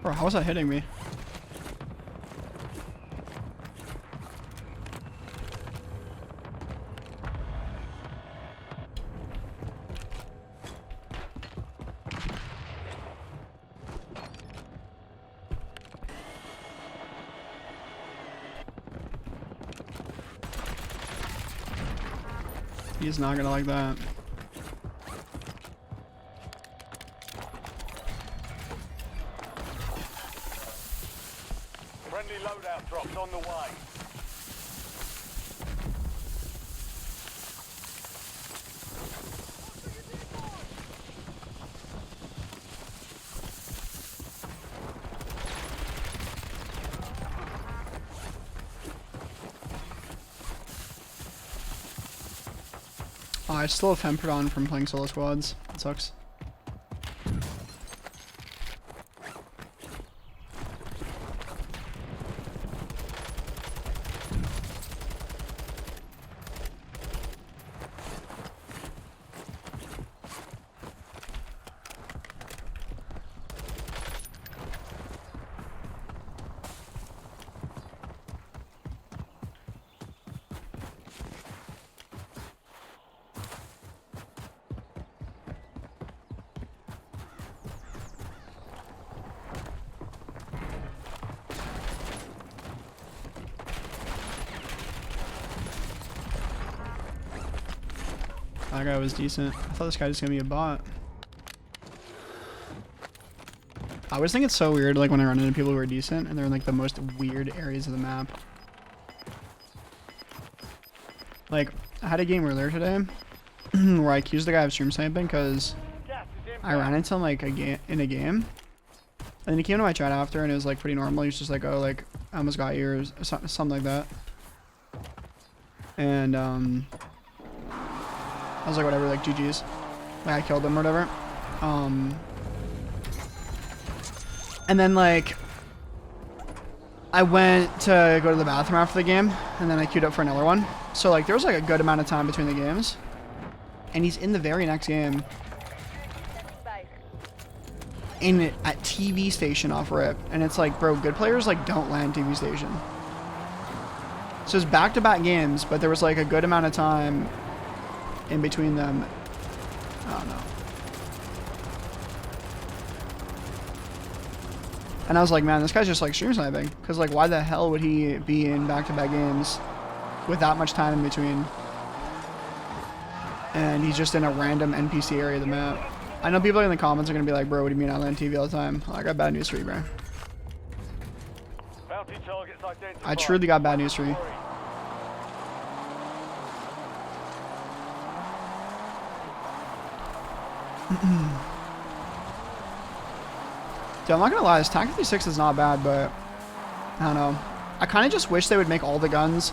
Bro, how was that hitting me? He's not gonna like that. Friendly loadout drops on the way. Oh, I still have Hempered on from playing solo squads. That sucks. That guy was decent. I thought this guy was gonna be a bot. I always think it's so weird, like when I run into people who are decent and they're in like the most weird areas of the map. Like, I had a game earlier today where I accused the guy of stream sniping because I ran into him like in a game, and then he came to my chat after and it was like pretty normal. He was just like, "Oh, like I almost got you," or something like that. And I was like, whatever, like GG's. Like I killed him or whatever. And then like I went to go to the bathroom after the game and then I queued up for another one. So like there was like a good amount of time between the games. And he's in the very next game. At TV station off rip. And it's like, bro, good players like don't land TV station. So it's back-to-back games, but there was like a good amount of time in between them. I don't know. And I was like, man, this guy's just like stream sniping. Because like, why the hell would he be in back-to-back games with that much time in between? And he's just in a random NPC area of the map. I know people in the comments are going to be like, bro, what do you mean I land TV all the time? I got bad news for you, bro. I truly got bad news for you. Dude, I'm not gonna lie, this TAQ 56 is not bad, but I don't know. I kind of just wish they would make all the guns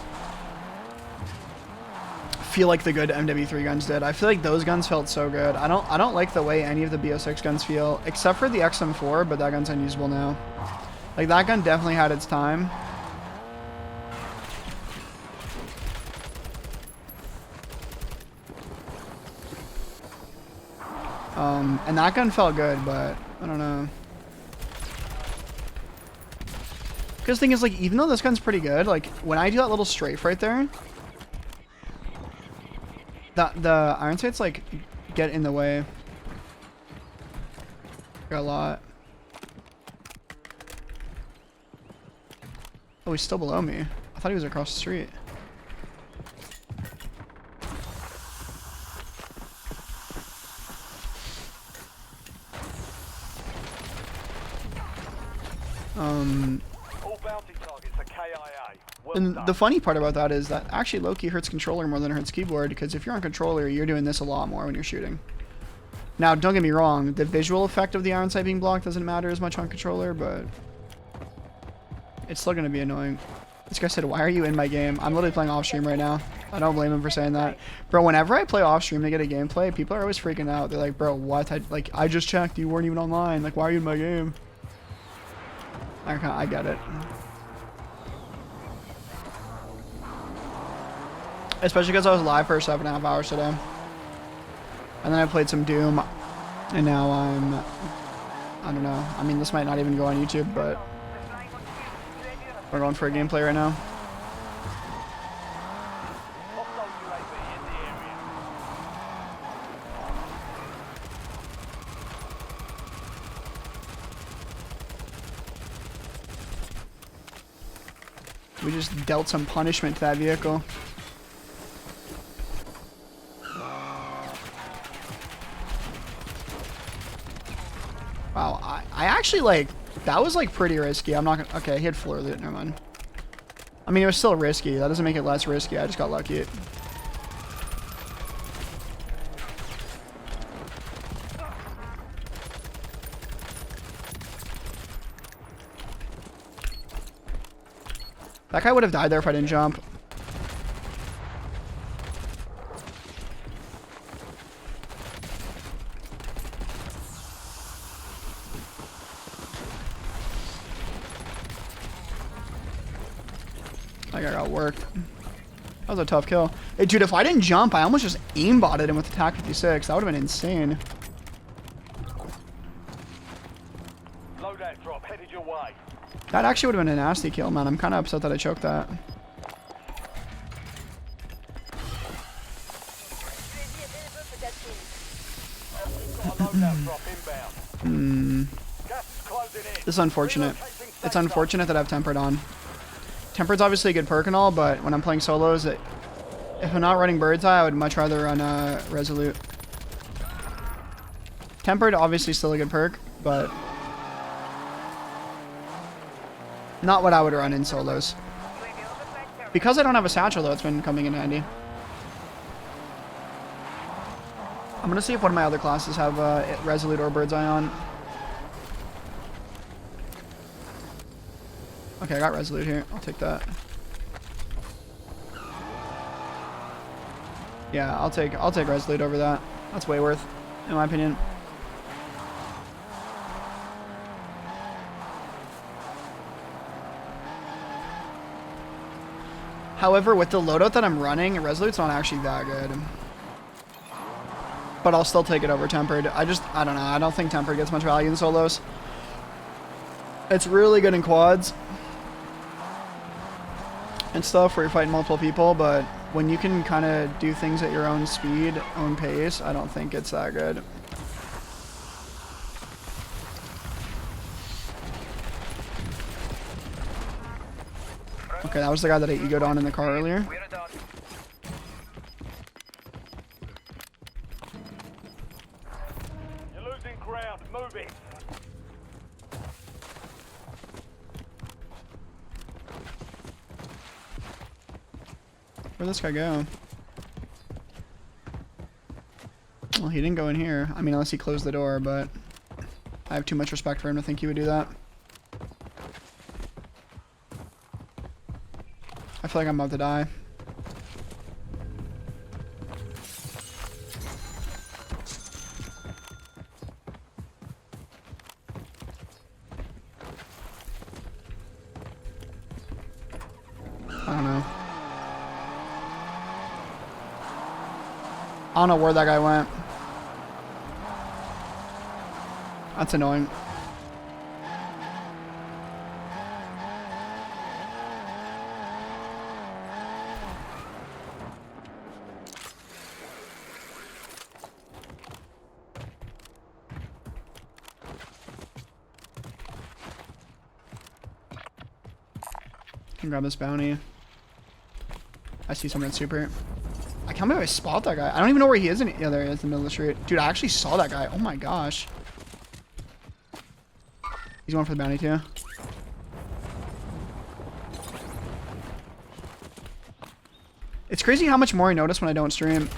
feel like the good MW3 guns did. I feel like those guns felt so good. I don't like the way any of the BO6 guns feel, except for the XM4, but that gun's unusable now. Like that gun definitely had its time. And that gun felt good, but I don't know. Because the thing is, like, even though this gun's pretty good, like, when I do that little strafe right there, the iron sights, like, get in the way. Got a lot. Oh, he's still below me. I thought he was across the street. And the funny part about that is that actually low-key hurts controller more than it hurts keyboard, because if you're on controller, you're doing this a lot more when you're shooting. Now, don't get me wrong, the visual effect of the iron sight being blocked doesn't matter as much on controller, but it's still going to be annoying. This guy said, why are you in my game? I'm literally playing off stream right now. I don't blame him for saying that. Bro, whenever I play off stream to get a gameplay, people are always freaking out. They're like, bro, what? I just checked. You weren't even online. Like, why are you in my game? I get it. Especially because I was live for 7.5 hours today. And then I played some Doom. And now I'm I don't know. I mean, this might not even go on YouTube, but we're going for a gameplay right now. Hostile UAV in the area. We just dealt some punishment to that vehicle. Wow, I actually like, that was like pretty risky. I'm not gonna, okay, he had floor loot, never mind. I mean, it was still risky. That doesn't make it less risky. I just got lucky. That guy would have died there if I didn't jump. That guy got worked. That was a tough kill. Hey, dude, if I didn't jump, I almost just aimbotted him with the TAQ 56. That would have been insane. Loadout drop headed your way. That actually would have been a nasty kill, man. I'm kind of upset that I choked that. Got a loadout drop inbound. Gas is closing in. This is unfortunate. It's unfortunate that I have Tempered on. Tempered's obviously a good perk and all, but when I'm playing solos, if I'm not running Bird's Eye, I would much rather run Resolute. Tempered, obviously still a good perk, but not what I would run in solos. Because I don't have a satchel, though, it's been coming in handy. I'm going to see if one of my other classes have Resolute or Bird's Eye on. Okay, I got Resolute here. I'll take that. Yeah, I'll take Resolute over that. That's way worth, in my opinion. However, with the loadout that I'm running, Resolute's not actually that good. But I'll still take it over Tempered. I don't know. I don't think Tempered gets much value in solos. It's really good in quads and stuff where you're fighting multiple people, but when you can kind of do things at your own speed, own pace, I don't think it's that good. Okay, that was the guy that I egoed on in the car earlier. You're losing ground. Move it. Where'd this guy go? Well, he didn't go in here. I mean, unless he closed the door, but I have too much respect for him to think he would do that. I feel like I'm about to die. I don't know. I don't know where that guy went. That's annoying. Can grab this bounty. I see someone super. I can't believe I spot that guy. I don't even know where he is. Yeah, there he is in the middle of the street. Dude, I actually saw that guy. Oh my gosh. He's going for the bounty too. It's crazy how much more I notice when I don't stream.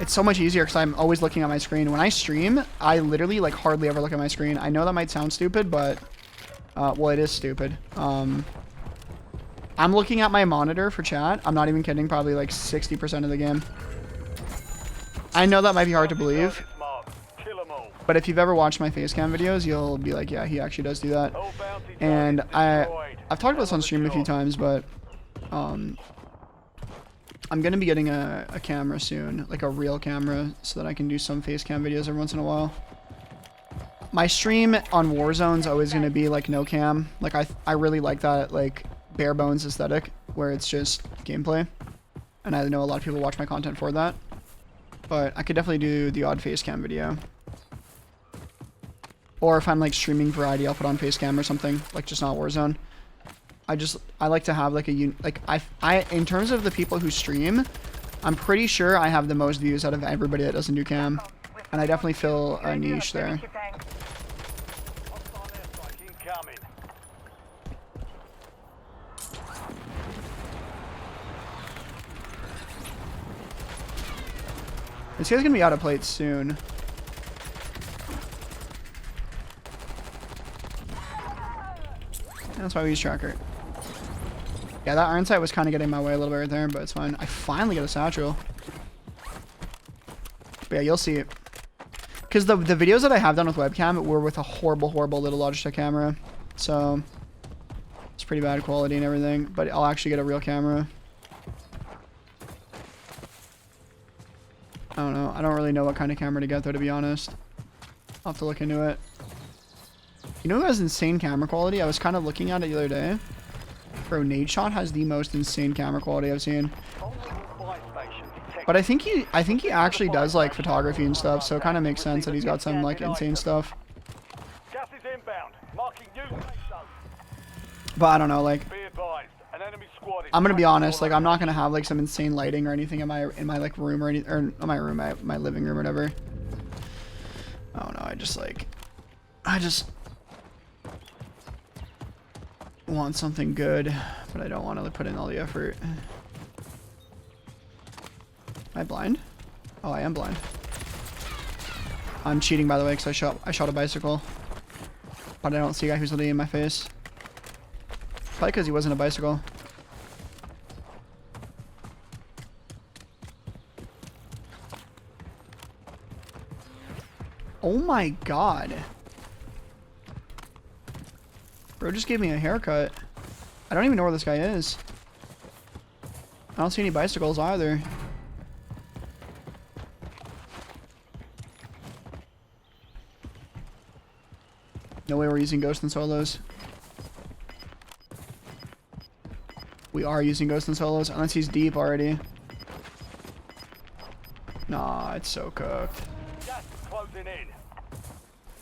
It's so much easier because I'm always looking at my screen. When I stream, I literally like hardly ever look at my screen. I know that might sound stupid, but well, it is stupid. I'm looking at my monitor for chat. I'm not even kidding. Probably like 60% of the game. I know that might be hard to believe, but if you've ever watched my face cam videos, you'll be like, yeah, he actually does do that. And I've talked about this on stream a few times, but I'm gonna be getting a camera soon, like a real camera, so that I can do some face cam videos every once in a while. My stream on Warzone's always gonna be like no cam. Like I really like that like bare bones aesthetic where it's just gameplay, and I know a lot of people watch my content for that. But I could definitely do the odd face cam video. Or if I'm like streaming variety, I'll put on face cam or something, like just not Warzone. I like to have like I in terms of the people who stream, I'm pretty sure I have the most views out of everybody that doesn't do cam. And I definitely fill a niche there. This guy's gonna be out of plates soon. That's why we use tracker. Yeah, that iron sight was kind of getting my way a little bit right there, but it's fine. I finally get a satchel. But yeah, you'll see it. Because the videos that I have done with webcam were with a horrible, horrible little Logitech camera. So, it's pretty bad quality and everything. But I'll actually get a real camera. I don't know. I don't really know what kind of camera to get though, to be honest. I'll have to look into it. You know who has insane camera quality? I was kind of looking at it the other day. Bro, Nadeshot has the most insane camera quality I've seen. But I think he actually does like photography and stuff, so it kind of makes sense that he's got some like insane stuff. Gas is inbound. Marking new safe zone. But I don't know, like Be advised, an enemy squad is I'm gonna be honest, like I'm not gonna have like some insane lighting or anything in my like room or anything, or not my room, my living room or whatever. I don't know. I just want something good, but I don't want to put in all the effort. Am I blind? Oh, I am blind. I'm cheating, by the way, because I shot a bicycle, but I don't see a guy who's literally in my face. Probably because he wasn't a bicycle. Oh my god. Bro just gave me a haircut. I don't even know where this guy is. I don't see any bicycles either. No way we're using Ghost and Solos. We are using Ghost and Solos, unless he's deep already. Nah, it's so cooked. gas closing in.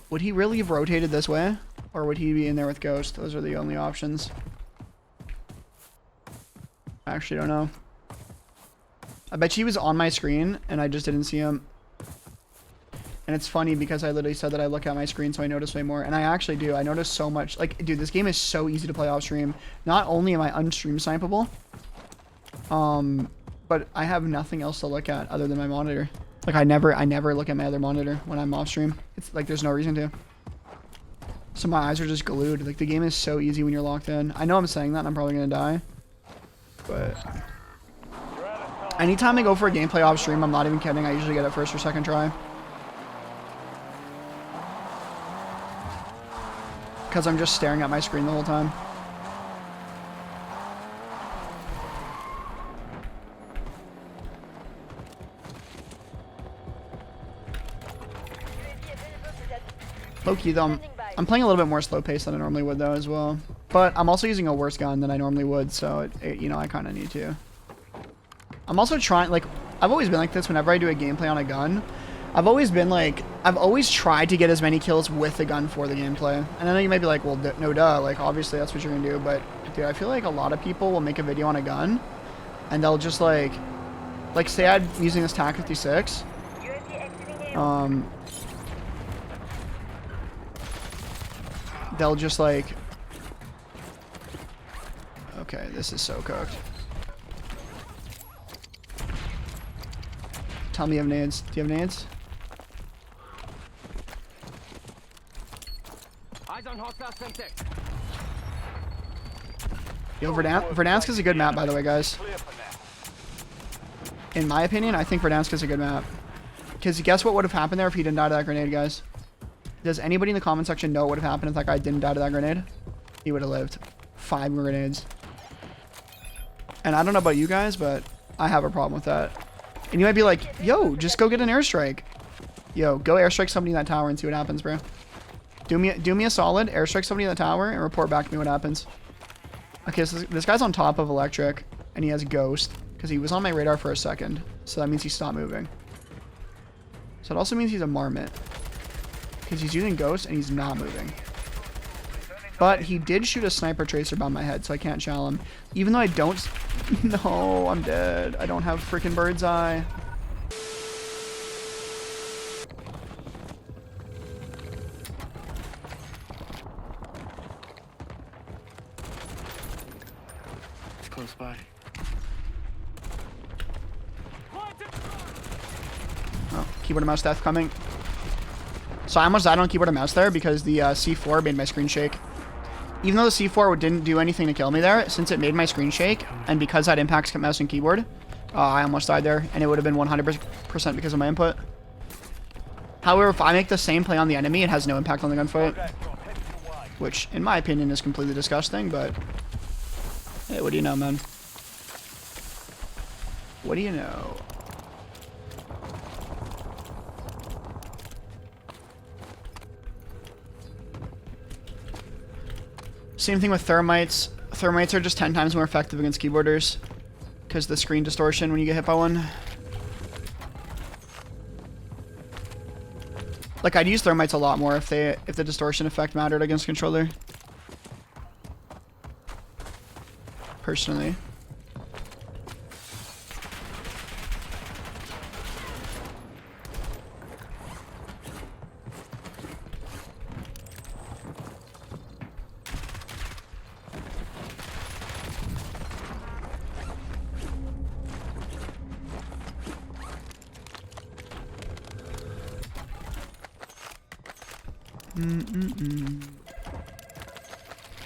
Would he really have rotated this way? Or would he be in there with Ghost? Those are the only options. I actually don't know. I bet he was on my screen and I just didn't see him. And it's funny because I literally said that I look at my screen so I notice way more. And I actually do. I notice so much. Like, dude, this game is so easy to play off stream. Not only am I unstream snipeable, but I have nothing else to look at other than my monitor. Like, I never look at my other monitor when I'm off stream. It's like there's no reason to. So my eyes are just glued. Like, the game is so easy when you're locked in. I know I'm saying that and I'm probably gonna die. But anytime I go for a gameplay off stream, I'm not even kidding, I usually get it first or second try. Because I'm just staring at my screen the whole time. Low-key though, I'm playing a little bit more slow pace than I normally would though as well. But I'm also using a worse gun than I normally would, so you know, I kind of need to. I'm also trying, like, I've always been like this whenever I do a gameplay on a gun. I've always been like, I've always tried to get as many kills with the gun for the gameplay. And I know you may be like, well, no duh, like obviously that's what you're gonna do, but dude, I feel like a lot of people will make a video on a gun and they'll just like say I'm using this TAQ 56. They'll just like, okay, this is so cooked. Tell me you have nades. Do you have nades? Eyes on hostile Semtex. Yo, Verdansk is a good map, by the way, guys. In my opinion, I think Verdansk is a good map. Because guess what would have happened there if he didn't die to that grenade, guys? Does anybody in the comment section know what would have happened if that guy didn't die to that grenade? He would have lived. 5 grenades. And I don't know about you guys, but I have a problem with that. And you might be like, yo, just go get an airstrike. Yo, go airstrike somebody in that tower and see what happens, bro. Do me a solid. Airstrike somebody in the tower and report back to me what happens. Okay, so this guy's on top of electric, and he has ghost because he was on my radar for a second. So that means he stopped moving. So it also means he's a marmot because he's using ghost and he's not moving. But he did shoot a sniper tracer by my head, so I can't shell him. Even though I don't... No, I'm dead. I don't have freaking bird's eye. It's close by. Oh, keyboard and mouse death coming. So I almost died on keyboard and mouse there because the C4 made my screen shake. Even though the C4 didn't do anything to kill me there, since it made my screen shake, and because that impacts mouse and keyboard, I almost died there, and it would have been 100% because of my input. However, if I make the same play on the enemy, it has no impact on the gunfight. Which, in my opinion, is completely disgusting, but... Hey, what do you know, man? What do you know? Same thing with thermites. Thermites are just 10 times more effective against keyboarders because the screen distortion when you get hit by one. Like, I'd use thermites a lot more if the distortion effect mattered against controller. Personally.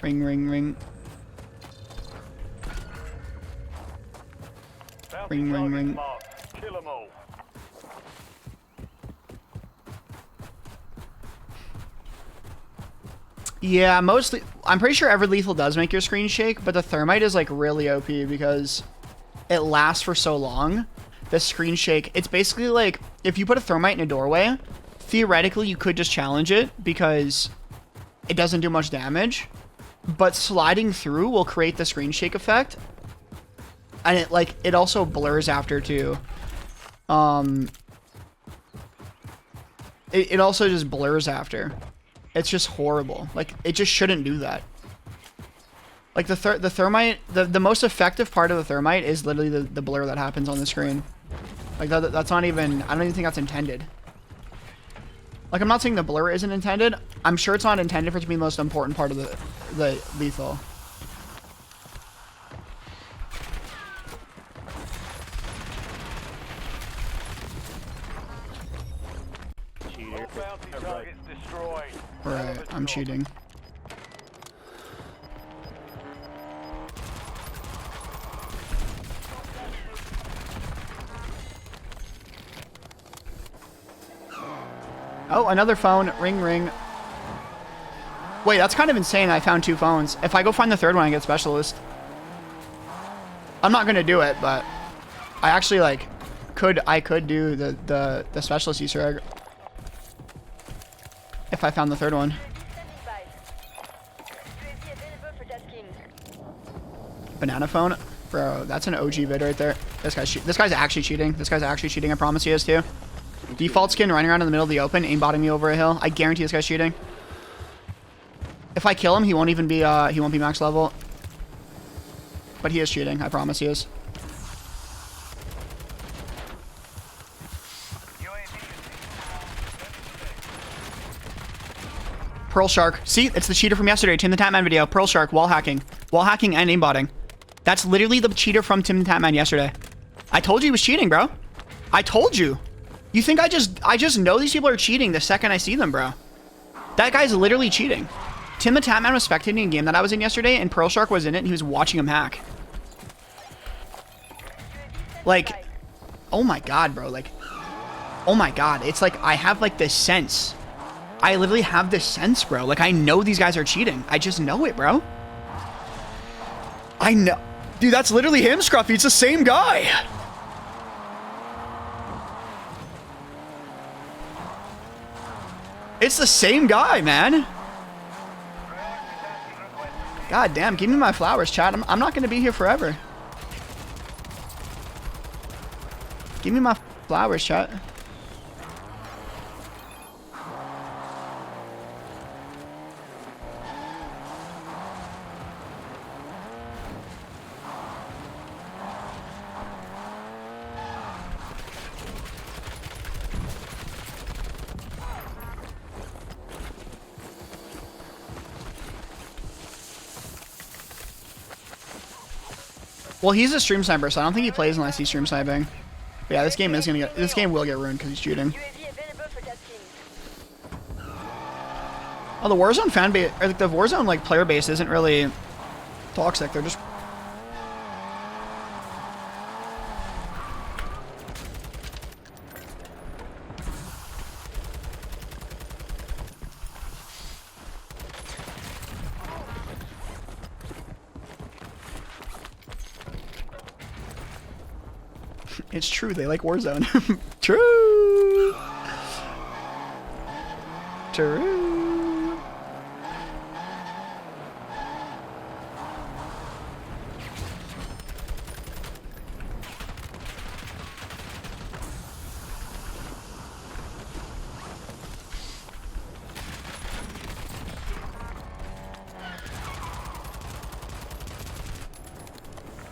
Ring, ring, ring. Ring, ring, ring. Kill 'em all. Yeah, mostly. I'm pretty sure every lethal does make your screen shake, but the thermite is like really OP because it lasts for so long. The screen shake, it's basically like if you put a thermite in a doorway, theoretically you could just challenge it because it doesn't do much damage, but sliding through will create the screen shake effect, and it also blurs after too. It also just blurs after. It's just horrible. Like, it just shouldn't do that. Like, the thermite, the most effective part of the thermite is literally the blur that happens on the screen. Like, that's not even, I don't even think that's intended. Like, I'm not saying the blur isn't intended. I'm sure it's not intended for it to be the most important part of the lethal. All bounty targets destroyed. Right, I'm cheating. Oh, another phone. Ring, ring. Wait, that's kind of insane. I found 2 phones. If I go find the third one, I get specialist. I'm not gonna do it, but I actually I could do the specialist Easter egg if I found the third one. Banana phone, bro. That's an OG vid right there. This guy's actually cheating. This guy's actually cheating. I promise he is too. Default skin running around in the middle of the open, aimbotting me over a hill. I guarantee this guy's cheating. If I kill him, he won't be max level. But he is cheating. I promise he is. Pearl Shark. See, it's the cheater from yesterday. Tim the Tatman video. Pearl Shark, wall hacking. Wall hacking and aimbotting. That's literally the cheater from Tim the Tatman yesterday. I told you he was cheating, bro. I told you. You think I just know these people are cheating the second I see them, bro. That guy's literally cheating. Tim the Tatman was spectating a game that I was in yesterday, and Pearl Shark was in it, and he was watching him hack. Like, oh my god, bro. Like, oh my god. It's like I have like this sense. I literally have this sense, bro. Like, I know these guys are cheating. I just know it, bro. I know. Dude, that's literally him, Scruffy. It's the same guy. It's the same guy, man. God damn, give me my flowers, chat. I'm not gonna be here forever. Give me my flowers, chat. Well, he's a stream sniper, so I don't think he plays unless he's stream sniping. But yeah, this game will get ruined because he's cheating. Oh, the Warzone fan base, or the Warzone like player base isn't really toxic. They're just it's true, they like Warzone. True. True.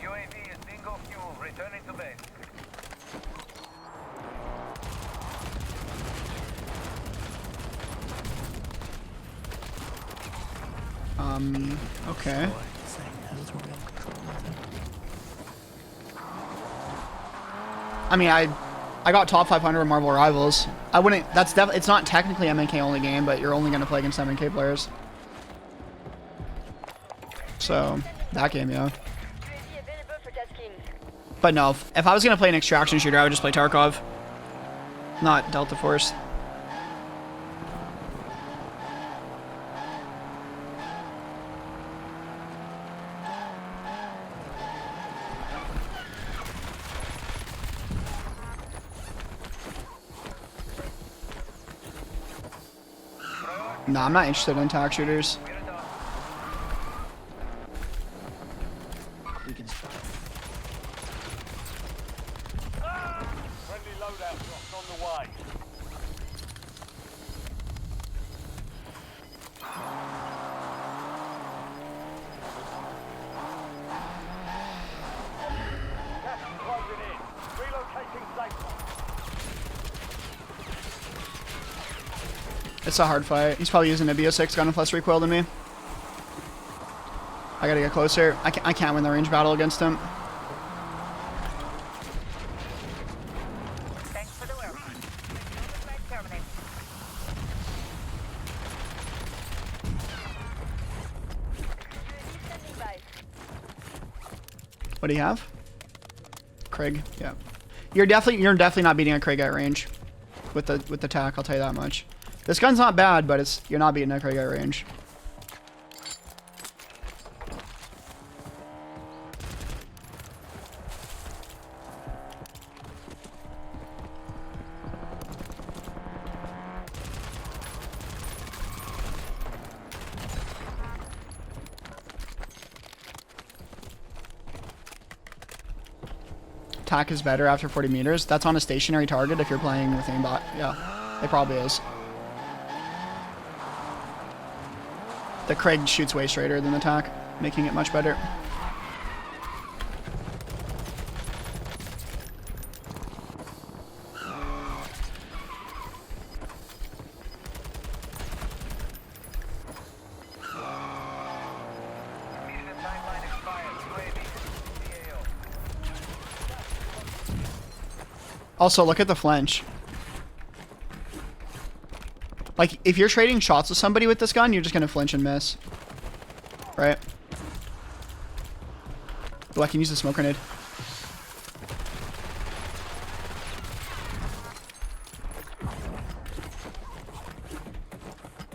UAV is bingo fuel. Returning to base. Okay. I mean, I got top 500 in Marvel Rivals. I wouldn't. That's definitely. It's not technically MNK only game, but you're only gonna play against MNK players. So that game, yeah. But no, if I was gonna play an extraction shooter, I would just play Tarkov, not Delta Force. No, I'm not interested in TAQ shooters. We can spot. Friendly loadout drops on the way. Gas is closing in. Relocating safe zone. It's a hard fight. He's probably using a BO6 gun with less recoil than me. I gotta get closer. I can't win the range battle against him. Thanks for the work. Terminate. What do you have? Craig. Yeah. You're definitely not beating a Craig at range with the TAQ. I'll tell you that much. This gun's not bad, but you're not beating a Craig at range. TAQ is better after 40 meters. That's on a stationary target if you're playing with aimbot. Yeah, it probably is. The Craig shoots way straighter than the TAQ, making it much better. Mission timeline expired. UAV to CAO. Also, look at the flinch. Like, if you're trading shots with somebody with this gun, you're just gonna flinch and miss. Right? Oh, I can use the smoke grenade.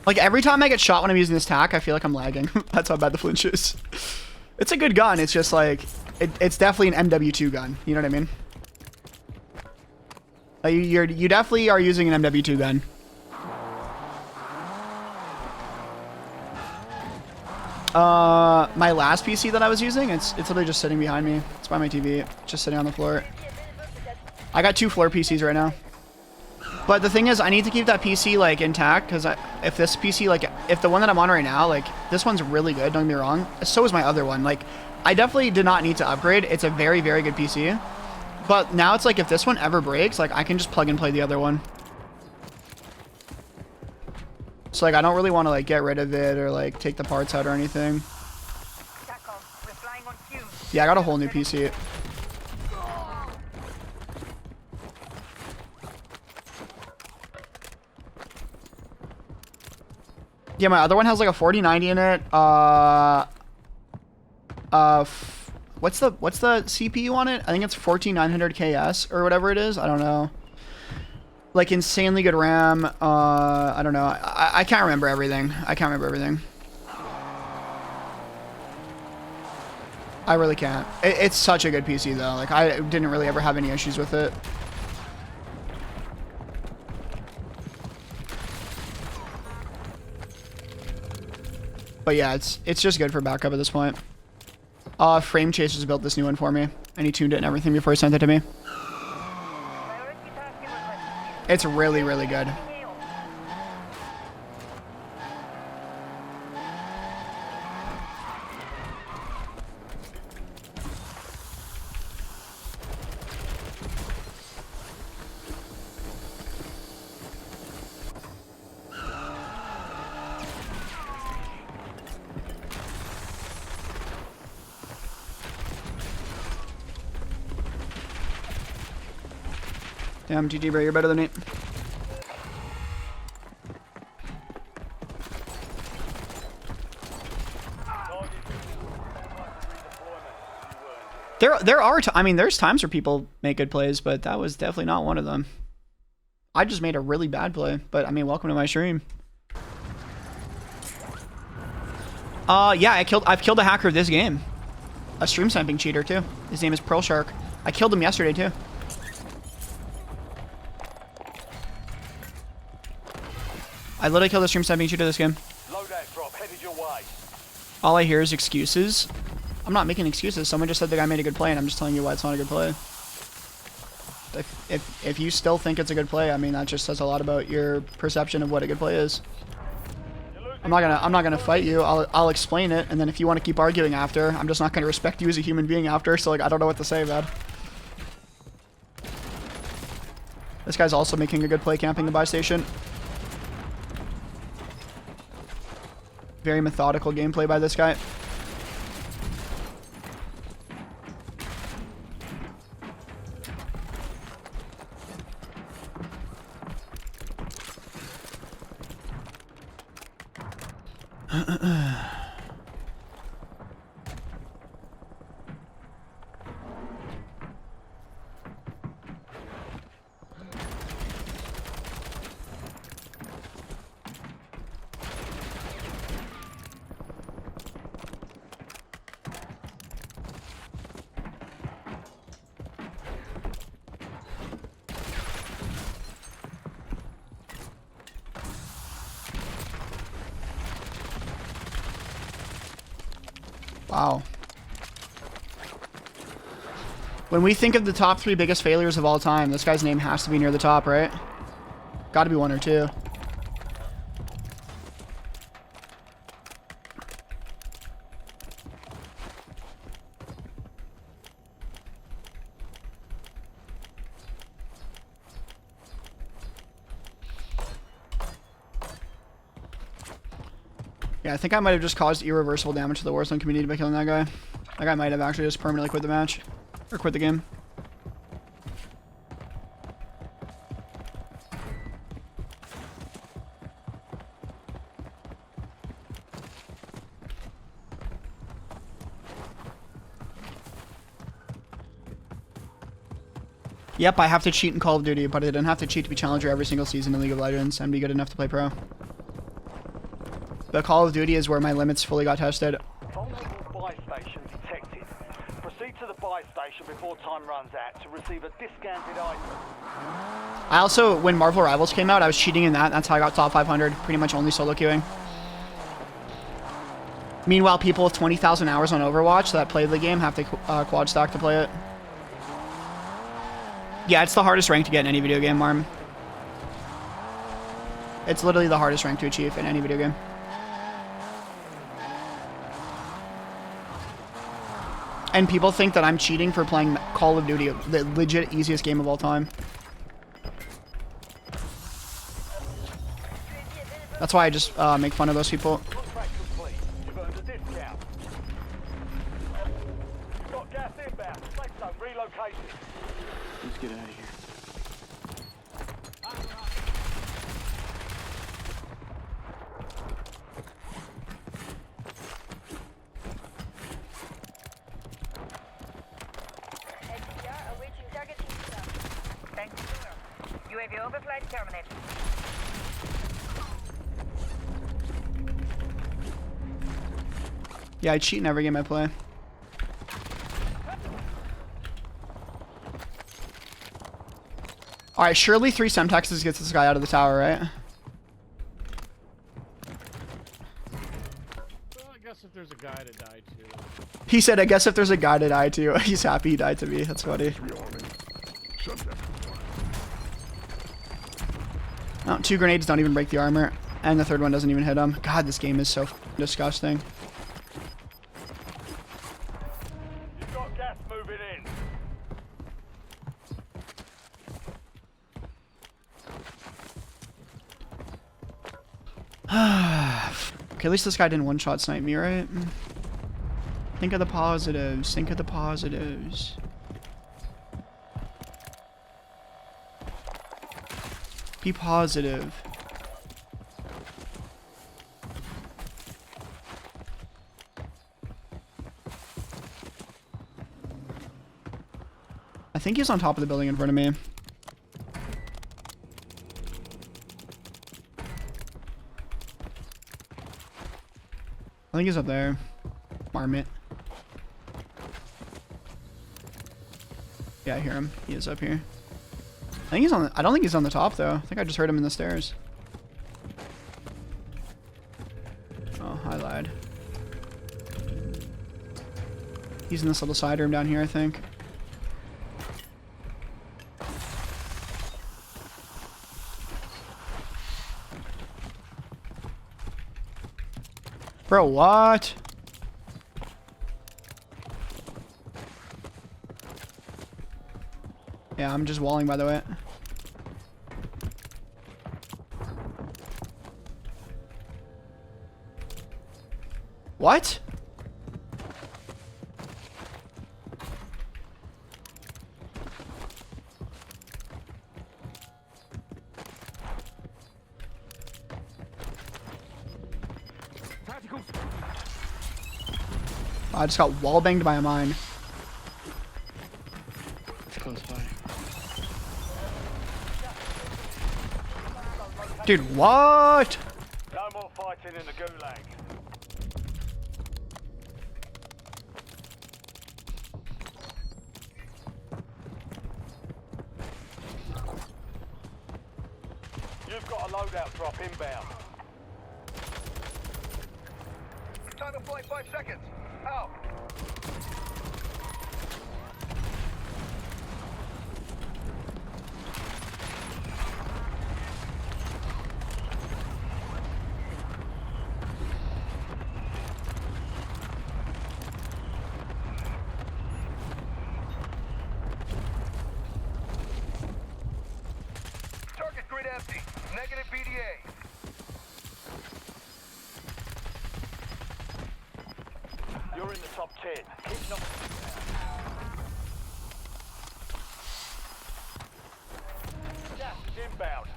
Like, every time I get shot when I'm using this TAQ, I feel like I'm lagging. That's how bad the flinch is. It's a good gun, it's just like, it's definitely an MW2 gun. You know what I mean? Like, you definitely are using an MW2 gun. My last PC that I was using, it's literally just sitting behind me. It's by my TV, just sitting on the floor. I got 2 floor PCs right now. But the thing is, I need to keep that PC like intact because if this PC, like, if the one that I'm on right now, like, this one's really good. Don't get me wrong. So is my other one. Like, I definitely did not need to upgrade. It's a very, very good PC. But now it's like if this one ever breaks, like, I can just plug and play the other one. So like, I don't really want to like get rid of it or like take the parts out or anything. TAQ, we're flying on cue. Yeah, I got a whole new PC. Yeah, my other one has like a 4090 in it. What's the CPU on it? I think it's 14900 KS or whatever it is. I don't know. Like insanely good RAM. I don't know. I can't remember everything. I can't remember everything. I really can't. It's such a good PC though. Like I didn't really ever have any issues with it. But yeah, it's just good for backup at this point. Frame Chasers built this new one for me, and he tuned it and everything before he sent it to me. Priority task request. It's really, really good. Damn, GG, bro, you're better than me. There are, I mean, there's times where people make good plays, but that was definitely not one of them. I just made a really bad play, but I mean, welcome to my stream. Yeah, I've killed a hacker this game. A stream sniping cheater too. His name is Pearl Shark. I killed him yesterday too. I literally killed a stream sniping cheater this game. Loadout drop headed your way. All I hear is excuses. I'm not making excuses. Someone just said the guy made a good play, and I'm just telling you why it's not a good play. If you still think it's a good play, I mean, that just says a lot about your perception of what a good play is. I'm not gonna fight you. I'll explain it, and then if you want to keep arguing after, I'm just not gonna respect you as a human being after. So like, I don't know what to say, man. This guy's also making a good play camping the buy station. Very methodical gameplay by this guy. Wow. When we think of the top 3 biggest failures of all time, this guy's name has to be near the top, right? Gotta be 1 or 2. Yeah, I think I might have just caused irreversible damage to the Warzone community by killing that guy. That guy might have actually just permanently quit the match. Or quit the game. Yep, I have to cheat in Call of Duty, but I didn't have to cheat to be Challenger every single season in League of Legends and be good enough to play Pro. But Call of Duty is where my limits fully got tested. Vulnerable buy station detected. Proceed to the buy station before time runs out to receive a discounted item. I also, when Marvel Rivals came out, I was cheating in that. That's how I got top 500. Pretty much only solo queuing. Meanwhile, people with 20,000 hours on Overwatch that play the game have to quad stack to play it. Yeah, it's the hardest rank to get in any video game, Marm. It's literally the hardest rank to achieve in any video game. And people think that I'm cheating for playing Call of Duty, the legit easiest game of all time. That's why I just make fun of those people. Contract complete. You've earned a discount. You've got gas inbound. Safe zone relocated. Let's get out of here. SDR awaiting targeting stuff. Thank you, sir. UAV overflight terminated. Yeah, I cheat in every game I play. Alright, surely 3 Semtexes gets this guy out of the tower, right? Well, I guess if there's a guy to die to. He said, I guess if there's a guy to die to, he's happy he died to me. That's funny. No, 2 grenades don't even break the armor. And the 3rd one doesn't even hit him. God, this game is so disgusting. You've got gas moving in. Okay, at least this guy didn't one-shot snipe me, right? Think of the positives. Think of the positives. Be positive. I think he's on top of the building in front of me. I think he's up there. Marmot. Yeah, I hear him. He is up here. I think he's on the, I don't think he's on the top though. I think I just heard him in the stairs. Oh, I lied. He's in this little side room down here, I think. Bro, what? Yeah, I'm just walling, by the way. What? I just got wallbanged by a mine. It's close by. Dude, what? No more fighting in the gulag. You've got a loadout drop inbound. Time to flight 5 seconds. Out. Target grid empty. Negative BDA. You're in the top 10. Keep knocking gas is inbound.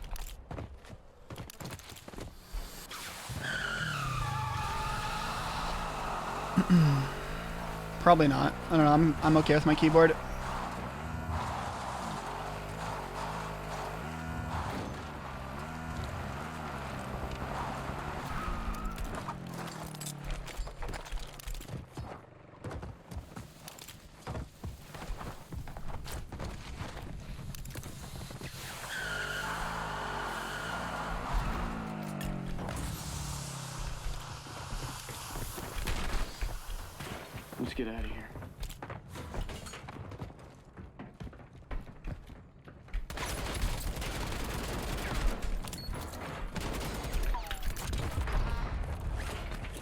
Probably not. I don't know. I'm okay with my keyboard. Let's get out of here.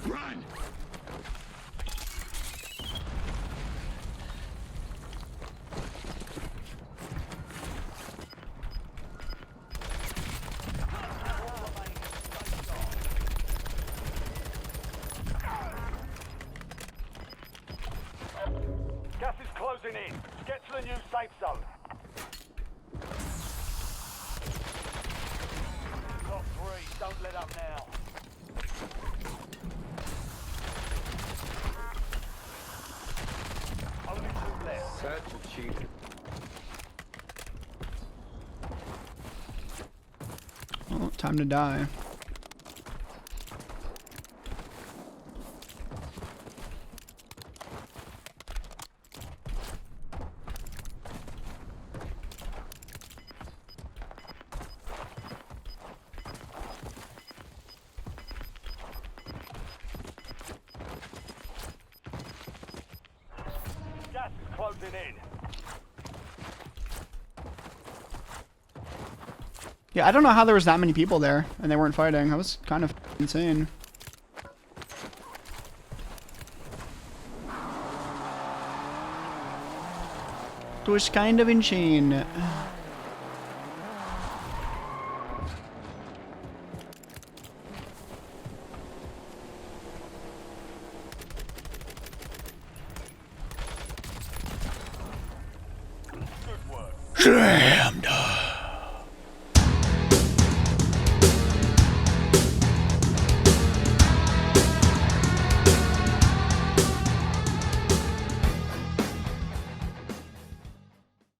Run! Gas is closing in. Get to the new safe zone. Top 3, don't let up now. Only 2 left. Such a cheater. Oh, time to die. Gas is closing in. Yeah, I don't know how there was that many people there and they weren't fighting. That was kind of insane. It was kind of insane. Good work.